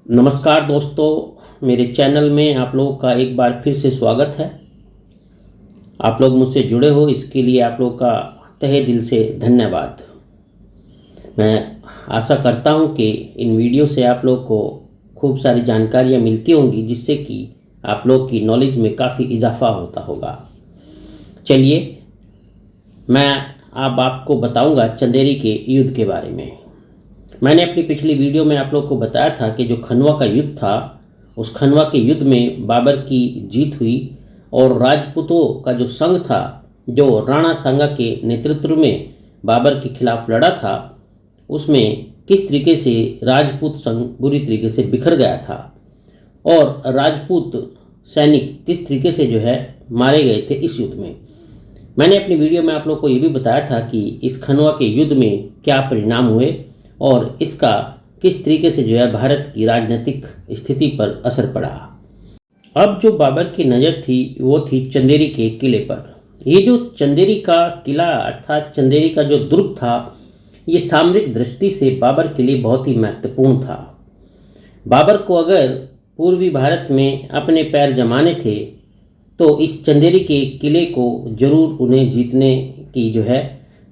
नमस्कार दोस्तों, मेरे चैनल में आप लोगों का एक बार फिर से स्वागत है। आप लोग मुझसे जुड़े हो इसके लिए आप लोगों का तहे दिल से धन्यवाद। मैं आशा करता हूं कि इन वीडियो से आप लोग को खूब सारी जानकारियां मिलती होंगी, जिससे कि आप लोग की नॉलेज में काफ़ी इजाफा होता होगा। चलिए, मैं अब आपको बताऊंगा चंदेरी के युद्ध के बारे में। मैंने अपनी पिछली वीडियो में आप लोग को बताया था कि जो खनवा का युद्ध था, उस खनवा के युद्ध में बाबर की जीत हुई और राजपूतों का जो संघ था, जो राणा सांगा के नेतृत्व में बाबर के खिलाफ लड़ा था, उसमें किस तरीके से राजपूत संघ बुरी तरीके से बिखर गया था और राजपूत सैनिक किस तरीके से जो है मारे गए थे इस युद्ध में। मैंने अपनी वीडियो में आप लोग को ये भी बताया था कि इस खनवा के युद्ध में क्या परिणाम हुए और इसका किस तरीके से जो है भारत की राजनीतिक स्थिति पर असर पड़ा। अब जो बाबर की नज़र थी वो थी चंदेरी के किले पर। ये जो चंदेरी का किला अर्थात चंदेरी का जो दुर्ग था, ये सामरिक दृष्टि से बाबर के लिए बहुत ही महत्वपूर्ण था। बाबर को अगर पूर्वी भारत में अपने पैर जमाने थे तो इस चंदेरी के किले को जरूर उन्हें जीतने की जो है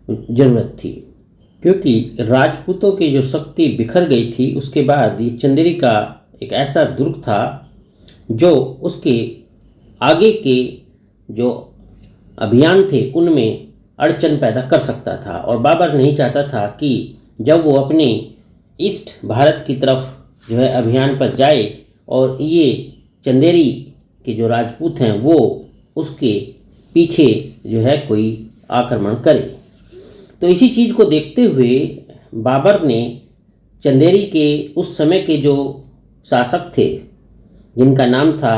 ज़रूरत थी, क्योंकि राजपूतों की जो शक्ति बिखर गई थी उसके बाद ये चंदेरी का एक ऐसा दुर्ग था जो उसके आगे के जो अभियान थे उनमें अड़चन पैदा कर सकता था। और बाबर नहीं चाहता था कि जब वो अपने ईस्ट भारत की तरफ जो है अभियान पर जाए और ये चंदेरी के जो राजपूत हैं वो उसके पीछे जो है कोई आक्रमण करे। तो इसी चीज़ को देखते हुए बाबर ने चंदेरी के उस समय के जो शासक थे, जिनका नाम था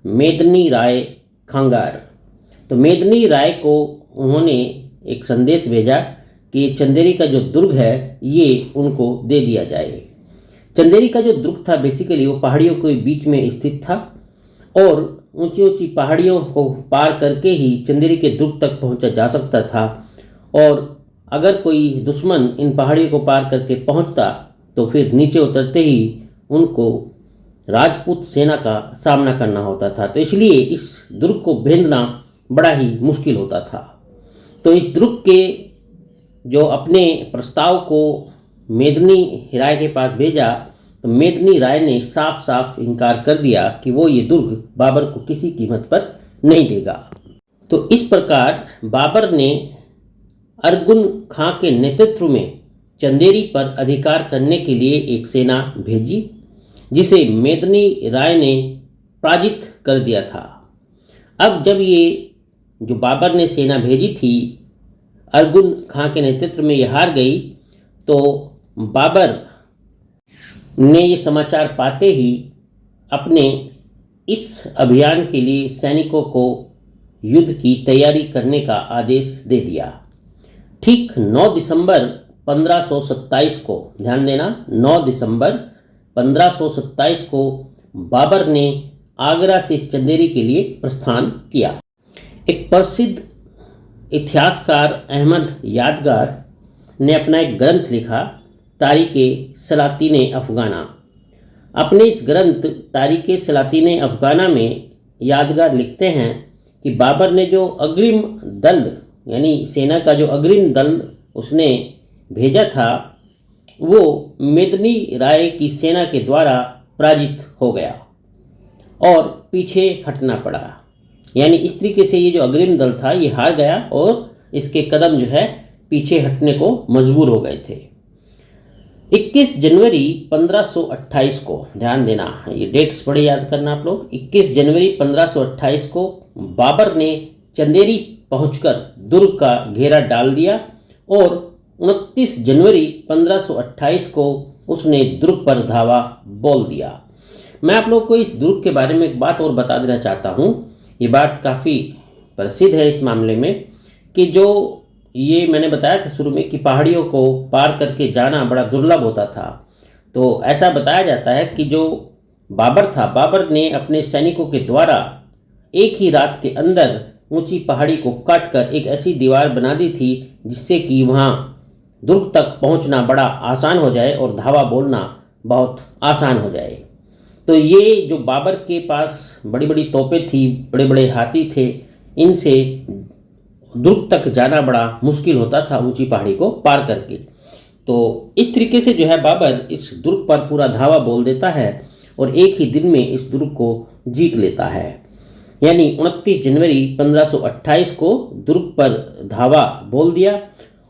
मेदनी राय खंगार, तो मेदनी राय को उन्होंने एक संदेश भेजा कि चंदेरी का जो दुर्ग है ये उनको दे दिया जाए। चंदेरी का जो दुर्ग था बेसिकली वो पहाड़ियों के बीच में स्थित था और ऊंची ऊंची पहाड़ियों को पार करके ही चंदेरी के दुर्ग तक पहुंचा जा सकता था। और अगर कोई दुश्मन इन पहाड़ियों को पार करके पहुंचता तो फिर नीचे उतरते ही उनको राजपूत सेना का सामना करना होता था। तो इसलिए इस दुर्ग को भेदना बड़ा ही मुश्किल होता था। तो इस दुर्ग के जो अपने प्रस्ताव को मेदनी राय के पास भेजा तो मेदनी राय ने साफ साफ इनकार कर दिया कि वो ये दुर्ग बाबर को किसी कीमत पर नहीं देगा। तो इस प्रकार बाबर ने अर्गुन खां के नेतृत्व में चंदेरी पर अधिकार करने के लिए एक सेना भेजी, जिसे मेदनी राय ने पराजित कर दिया था। अब जब ये जो बाबर ने सेना भेजी थी अर्गुन खां के नेतृत्व में ये हार गई, तो बाबर ने ये समाचार पाते ही अपने इस अभियान के लिए सैनिकों को युद्ध की तैयारी करने का आदेश दे दिया। ठीक 9 दिसंबर 1527 को, ध्यान देना, 9 दिसंबर 1527 को बाबर ने आगरा से चंदेरी के लिए प्रस्थान किया। एक प्रसिद्ध इतिहासकार अहमद यादगार ने अपना एक ग्रंथ लिखा, तारीख़े सलातीन अफ़गाना। अपने इस ग्रंथ तारीख़े सलातीन अफ़गाना में यादगार लिखते हैं कि बाबर ने जो अग्रिम दल यानी सेना का जो अग्रिम दल उसने भेजा था वो मेदनी राय की सेना के द्वारा पराजित हो गया और पीछे हटना पड़ा। यानी इस तरीके से ये जो अग्रिम दल था ये हार गया और इसके कदम जो है पीछे हटने को मजबूर हो गए थे। 21 जनवरी 1528 को, ध्यान देना, ये डेट्स बड़े याद करना आप लोग, 21 जनवरी 1528 को बाबर ने चंदेरी पहुंचकर दुर्ग का घेरा डाल दिया और 29 जनवरी 1528 को उसने दुर्ग पर धावा बोल दिया। मैं आप लोग को इस दुर्ग के बारे में एक बात और बता देना चाहता हूँ। ये बात काफ़ी प्रसिद्ध है इस मामले में कि जो ये मैंने बताया था शुरू में कि पहाड़ियों को पार करके जाना बड़ा दुर्लभ होता था। तो ऐसा बताया जाता है कि जो बाबर था, बाबर ने अपने सैनिकों के द्वारा एक ही रात के अंदर ऊंची पहाड़ी को काट कर एक ऐसी दीवार बना दी थी जिससे कि वहाँ दुर्ग तक पहुँचना बड़ा आसान हो जाए और धावा बोलना बहुत आसान हो जाए। तो ये जो बाबर के पास बड़ी बड़ी तोपें थी, बड़े बड़े हाथी थे, इनसे दुर्ग तक जाना बड़ा मुश्किल होता था ऊंची पहाड़ी को पार करके। तो इस तरीके से जो है बाबर इस दुर्ग पर पूरा धावा बोल देता है और एक ही दिन में इस दुर्ग को जीत लेता है। यानी 29 जनवरी 1528 को दुर्ग पर धावा बोल दिया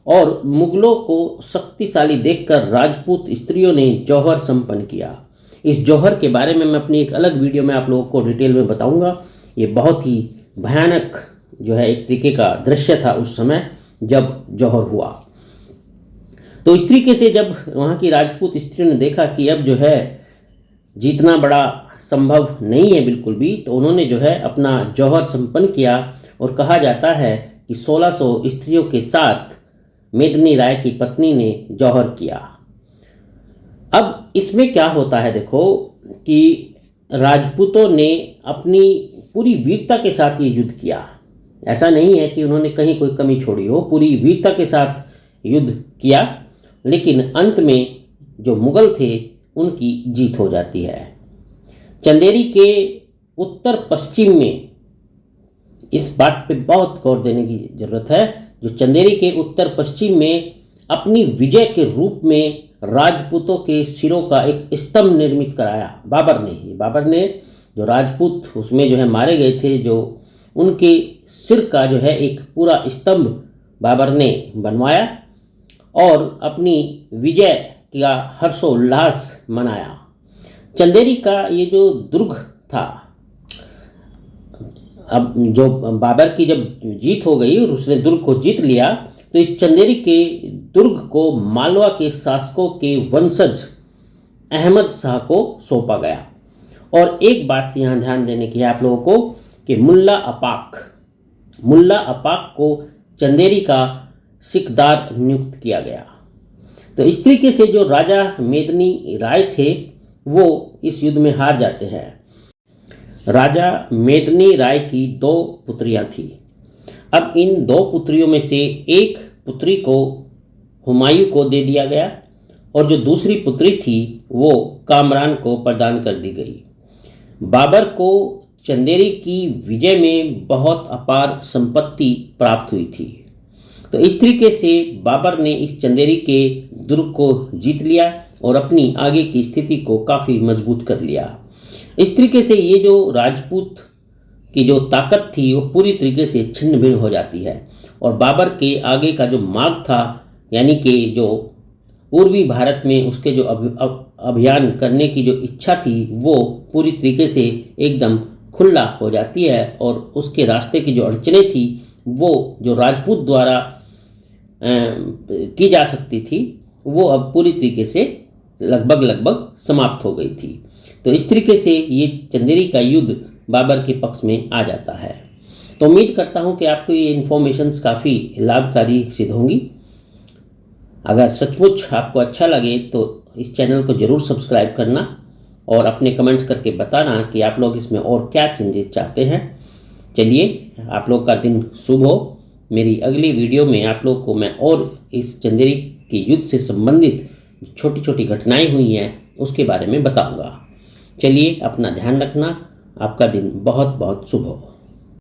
और मुगलों को शक्तिशाली देखकर राजपूत स्त्रियों ने जौहर संपन्न किया। इस जौहर के बारे में मैं अपनी एक अलग वीडियो में आप लोगों को डिटेल में बताऊंगा। ये बहुत ही भयानक जो है एक तरीके का दृश्य था उस समय जब जौहर हुआ। तो इस तरीके से जब वहाँ की राजपूत स्त्रियों ने देखा कि अब जो है जीतना बड़ा संभव नहीं है बिल्कुल भी, तो उन्होंने जो है अपना जौहर संपन्न किया और कहा जाता है कि 1600 स्त्रियों के साथ मेदिनी राय की पत्नी ने जौहर किया। अब इसमें क्या होता है देखो कि राजपूतों ने अपनी पूरी वीरता के साथ ये युद्ध किया। ऐसा नहीं है कि उन्होंने कहीं कोई कमी छोड़ी हो, पूरी वीरता के साथ युद्ध किया, लेकिन अंत में जो मुगल थे उनकी जीत हो जाती है। चंदेरी के उत्तर पश्चिम में, इस बात पे बहुत गौर देने की जरूरत है, जो चंदेरी के उत्तर पश्चिम में अपनी विजय के रूप में राजपूतों के सिरों का एक स्तंभ निर्मित कराया बाबर ने जो राजपूत उसमें जो है मारे गए थे, जो उनके सिर का जो है एक पूरा स्तंभ बाबर ने बनवाया और अपनी विजय का हर्षोल्लास मनाया। चंदेरी का ये जो दुर्ग था, अब जो बाबर की जब जीत हो गई और उसने दुर्ग को जीत लिया, तो इस चंदेरी के दुर्ग को मालवा के शासकों के वंशज अहमद शाह को सौंपा गया। और एक बात यहाँ ध्यान देने की है आप लोगों को कि मुल्ला अपाक को चंदेरी का सिकदार नियुक्त किया गया। तो इस तरीके से जो राजा मेदिनी राय थे वो इस युद्ध में हार जाते हैं। राजा मेदिनी राय की 2 पुत्रियां थीं। अब इन 2 पुत्रियों में से एक पुत्री को हुमायूं को दे दिया गया और जो दूसरी पुत्री थी वो कामरान को प्रदान कर दी गई। बाबर को चंदेरी की विजय में बहुत अपार संपत्ति प्राप्त हुई थी। तो इस तरीके से बाबर ने इस चंदेरी के दुर्ग को जीत लिया और अपनी आगे की स्थिति को काफ़ी मजबूत कर लिया। इस तरीके से ये जो राजपूत की जो ताकत थी वो पूरी तरीके से छिन्न भिन्न हो जाती है और बाबर के आगे का जो मार्ग था, यानी कि जो पूर्वी भारत में उसके जो अभियान करने की जो इच्छा थी वो पूरी तरीके से एकदम खुला हो जाती है और उसके रास्ते की जो अड़चनें थी वो जो राजपूत द्वारा की जा सकती थी वो अब पूरी तरीके से लगभग समाप्त हो गई थी। तो इस तरीके से ये चंदेरी का युद्ध बाबर के पक्ष में आ जाता है। तो उम्मीद करता हूँ कि आपको ये इन्फॉर्मेशंस काफ़ी लाभकारी सिद्ध होंगी। अगर सचमुच आपको अच्छा लगे तो इस चैनल को ज़रूर सब्सक्राइब करना और अपने कमेंट्स करके बताना कि आप लोग इसमें और क्या चेंजेस चाहते हैं। चलिए, आप लोग का दिन शुभ हो। मेरी अगली वीडियो में आप लोग को मैं और इस चंदेरी के युद्ध से संबंधित छोटी छोटी घटनाएं हुई हैं उसके बारे में बताऊंगा। चलिए, अपना ध्यान रखना। आपका दिन बहुत बहुत शुभ हो।